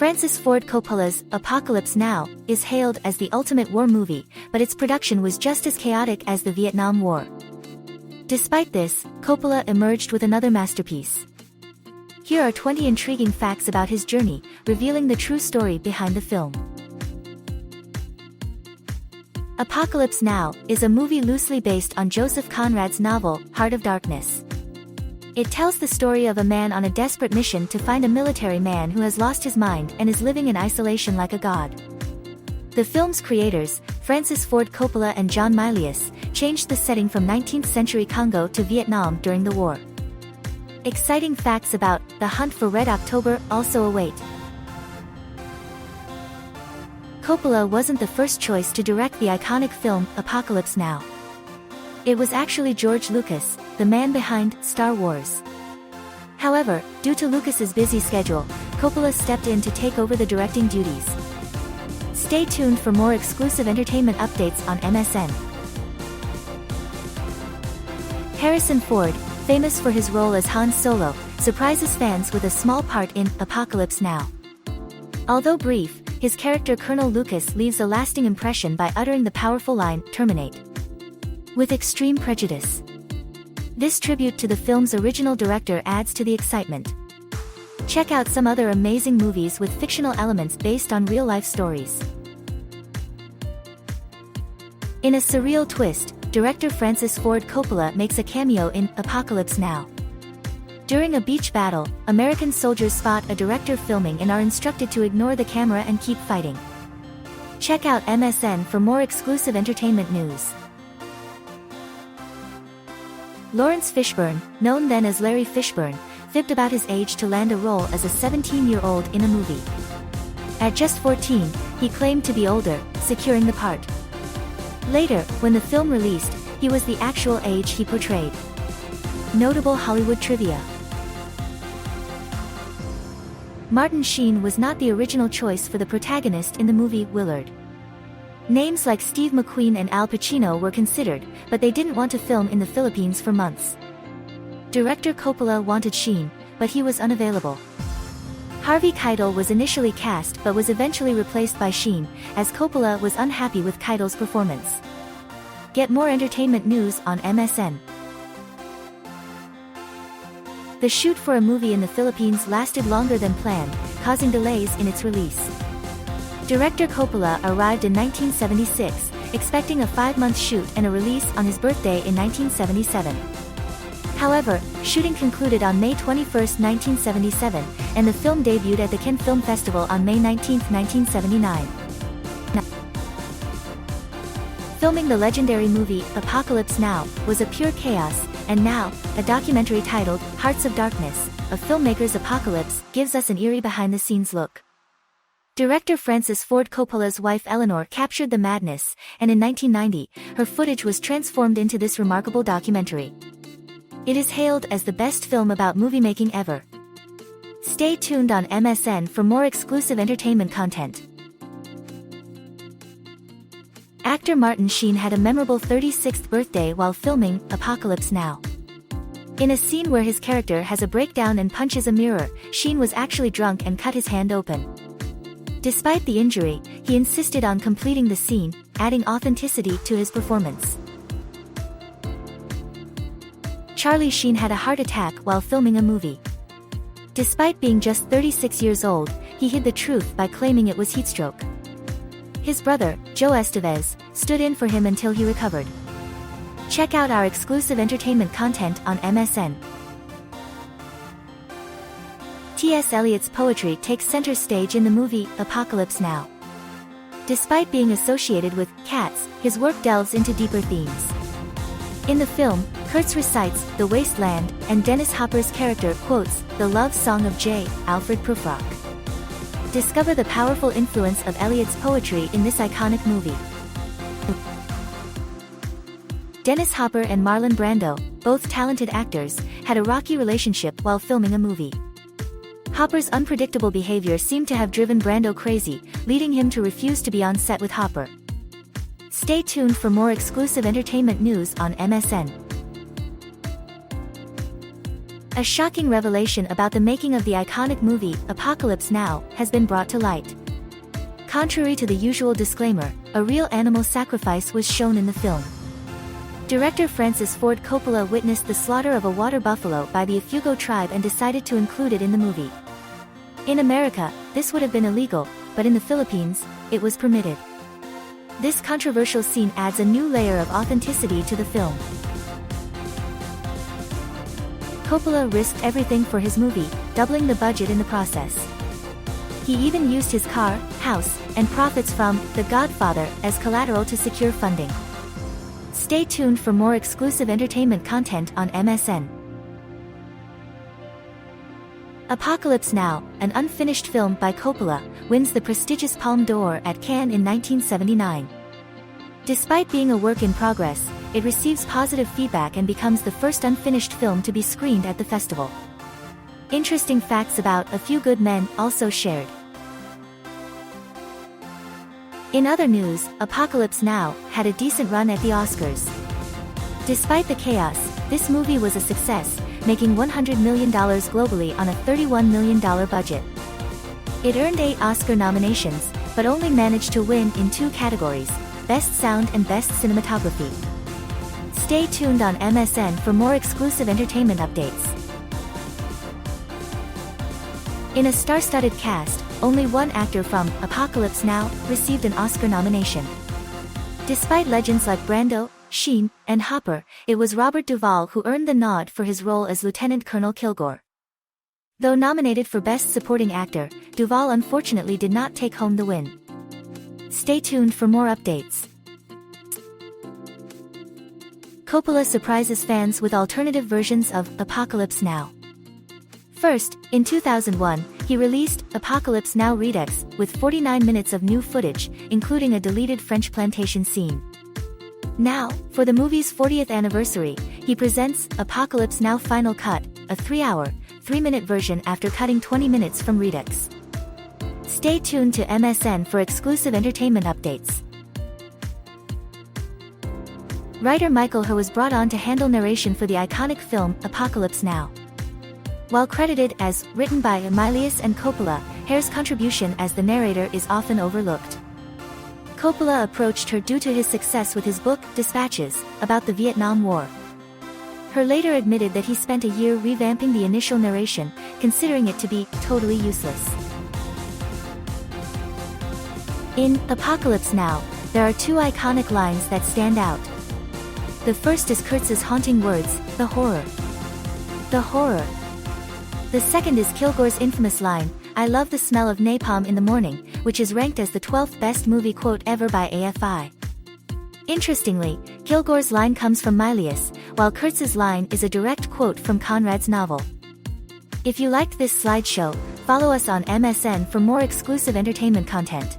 Francis Ford Coppola's Apocalypse Now is hailed as the ultimate war movie, but its production was just as chaotic as the Vietnam War. Despite this, Coppola emerged with another masterpiece. Here are 20 intriguing facts about his journey, revealing the true story behind the film. Apocalypse Now is a movie loosely based on Joseph Conrad's novel, Heart of Darkness. It tells the story of a man on a desperate mission to find a military man who has lost his mind and is living in isolation like a god. The film's creators, Francis Ford Coppola and John Milius, changed the setting from 19th century Congo to Vietnam during the war. Exciting facts about The Hunt for Red October also await. Coppola wasn't the first choice to direct the iconic film, Apocalypse Now. It was actually George Lucas, the man behind Star Wars. However, due to Lucas's busy schedule, Coppola stepped in to take over the directing duties. Stay tuned for more exclusive entertainment updates on MSN. Harrison Ford, famous for his role as Han Solo, surprises fans with a small part in Apocalypse Now. Although brief, his character Colonel Lucas leaves a lasting impression by uttering the powerful line, "Terminate," with extreme prejudice. This tribute to the film's original director adds to the excitement. Check out some other amazing movies with fictional elements based on real-life stories. In a surreal twist, director Francis Ford Coppola makes a cameo in Apocalypse Now. During a beach battle, American soldiers spot a director filming and are instructed to ignore the camera and keep fighting. Check out MSN for more exclusive entertainment news. Lawrence Fishburne, known then as Larry Fishburne, fibbed about his age to land a role as a 17-year-old in a movie. At just 14, he claimed to be older, securing the part. Later, when the film released, he was the actual age he portrayed. Notable Hollywood trivia. Martin Sheen was not the original choice for the protagonist in the movie Willard. Names like Steve McQueen and Al Pacino were considered, but they didn't want to film in the Philippines for months. Director Coppola wanted Sheen, but he was unavailable. Harvey Keitel was initially cast but was eventually replaced by Sheen, as Coppola was unhappy with Keitel's performance. Get more entertainment news on MSN. The shoot for a movie in the Philippines lasted longer than planned, causing delays in its release. Director Coppola arrived in 1976, expecting a 5-month shoot and a release on his birthday in 1977. However, shooting concluded on May 21, 1977, and the film debuted at the Cannes Film Festival on May 19, 1979. Filming the legendary movie, Apocalypse Now, was a pure chaos, and now, a documentary titled, Hearts of Darkness, A Filmmaker's Apocalypse, gives us an eerie behind-the-scenes look. Director Francis Ford Coppola's wife Eleanor captured the madness, and in 1990, her footage was transformed into this remarkable documentary. It is hailed as the best film about movie-making ever. Stay tuned on MSN for more exclusive entertainment content. Actor Martin Sheen had a memorable 36th birthday while filming Apocalypse Now. In a scene where his character has a breakdown and punches a mirror, Sheen was actually drunk and cut his hand open. Despite the injury, he insisted on completing the scene, adding authenticity to his performance. Charlie Sheen had a heart attack while filming a movie. Despite being just 36 years old, he hid the truth by claiming it was heatstroke. His brother, Joe Estevez, stood in for him until he recovered. Check out our exclusive entertainment content on MSN. T.S. Eliot's poetry takes center stage in the movie Apocalypse Now. Despite being associated with cats, his work delves into deeper themes. In the film, Kurtz recites The Wasteland, and Dennis Hopper's character quotes the love song of J. Alfred Prufrock. Discover the powerful influence of Eliot's poetry in this iconic movie. Dennis Hopper and Marlon Brando, both talented actors, had a rocky relationship while filming a movie. Hopper's unpredictable behavior seemed to have driven Brando crazy, leading him to refuse to be on set with Hopper. Stay tuned for more exclusive entertainment news on MSN. A shocking revelation about the making of the iconic movie, Apocalypse Now, has been brought to light. Contrary to the usual disclaimer, a real animal sacrifice was shown in the film. Director Francis Ford Coppola witnessed the slaughter of a water buffalo by the Ifugao tribe and decided to include it in the movie. In America, this would have been illegal, but in the Philippines, it was permitted. This controversial scene adds a new layer of authenticity to the film. Coppola risked everything for his movie, doubling the budget in the process. He even used his car, house, and profits from The Godfather as collateral to secure funding. Stay tuned for more exclusive entertainment content on MSN. Apocalypse Now, an unfinished film by Coppola, wins the prestigious Palme d'Or at Cannes in 1979. Despite being a work in progress, it receives positive feedback and becomes the first unfinished film to be screened at the festival. Interesting facts about A Few Good Men also shared. In other news, Apocalypse Now had a decent run at the Oscars. Despite the chaos, this movie was a success, making $100 million globally on a $31 million budget. It earned 8 Oscar nominations, but only managed to win in 2 categories, Best Sound and Best Cinematography. Stay tuned on MSN for more exclusive entertainment updates. In a star-studded cast, only one actor from Apocalypse Now received an Oscar nomination. Despite legends like Brando, Sheen, and Hopper, it was Robert Duvall who earned the nod for his role as Lieutenant Colonel Kilgore. Though nominated for Best Supporting Actor, Duvall unfortunately did not take home the win. Stay tuned for more updates. Coppola surprises fans with alternative versions of Apocalypse Now. First, in 2001, he released Apocalypse Now Redux with 49 minutes of new footage, including a deleted French plantation scene. Now, for the movie's 40th anniversary, he presents Apocalypse Now Final Cut, a 3-hour, 3-minute version after cutting 20 minutes from Redux. Stay tuned to MSN for exclusive entertainment updates. Writer Michael Herr was brought on to handle narration for the iconic film Apocalypse Now. While credited as written by Milius and Coppola, Herr's contribution as the narrator is often overlooked. Coppola approached Herr due to his success with his book, Dispatches, about the Vietnam War. Herr later admitted that he spent a year revamping the initial narration, considering it to be totally useless. In Apocalypse Now, there are 2 iconic lines that stand out. The first is Kurtz's haunting words, "The horror. The horror." The second is Kilgore's infamous line, "I love the smell of napalm in the morning," which is ranked as the 12th best movie quote ever by AFI. Interestingly, Kilgore's line comes from Milius, while Kurtz's line is a direct quote from Conrad's novel. If you liked this slideshow, follow us on MSN for more exclusive entertainment content.